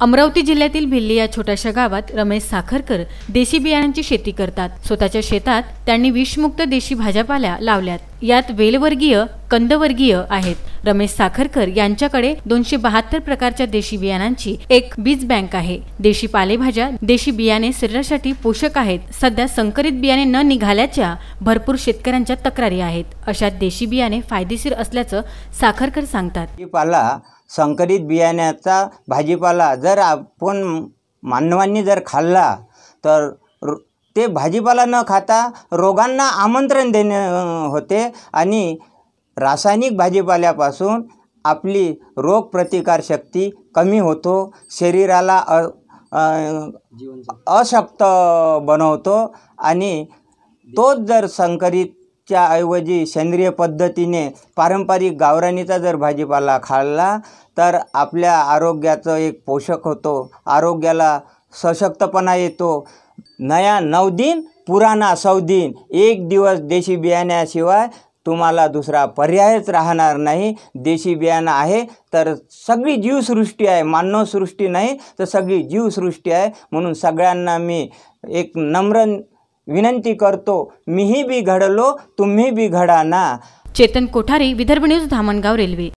अमरावती जिल्ह्यातील भिल्ली या छोट्याशा गावात रमेश साखरकर देशी बियाण्यांची शेती करतात। स्वतःच्या शेतात त्यांनी विषमुक्त देशी भाज्यापाल्या लावल्यात। यात वेलवर्गीय, कंदवर्गीय आहेत। रमेश साखरकर यांच्याकडे 272 प्रकारच्या देशी बियाणांची एक बीज बँक आहे। देशी पालेभाज्या, देशी बियाणे शरीरासाठी पोषक आहेत। सध्या संकरित बियाणे न निघाल्याच्या भरपूर शेतकऱ्यांच्या तक्रारी आहेत। अशा देशी बियाणे फायदेशीर असल्याचं साखरकर सांगतात। संकरित बियाण्याचा भाजीपाला जर आपण मानवांनी जर खाल्ला तर ते भाजीपाला न खाता रोगांना आमंत्रण देणे होते आणि रासायनिक भाजीपाल्यापासून आपली रोगप्रतिकारशक्ती कमी होतो, शरीराला अशक्त बनवतो आणि तोच जर संकरितच्या ऐवजी सेंद्रिय पद्धतीने पारंपरिक गावरानीचा जर भाजीपाला खाल्ला तर आपल्या आरोग्याचं एक पोषक होतो, आरोग्याला सशक्तपणा येतो। नया 9 दिन पुराना 100 दिन, एक दिवस देशी बियाण्याशिवाय तुम्हाला दुसरा पर्यायच राहणार नाही। देशी बियाणं आहे तर सगळी जीवसृष्टी आहे, मानवसृष्टी नाही तर सगळी जीवसृष्टी आहे। म्हणून सगळ्यांना मी एक नम्र विनंती करतो, मीही बी घडलो तुम्ही बी घडा ना। Chetan Kothari, Vidarbha news, Dhamangaon railway.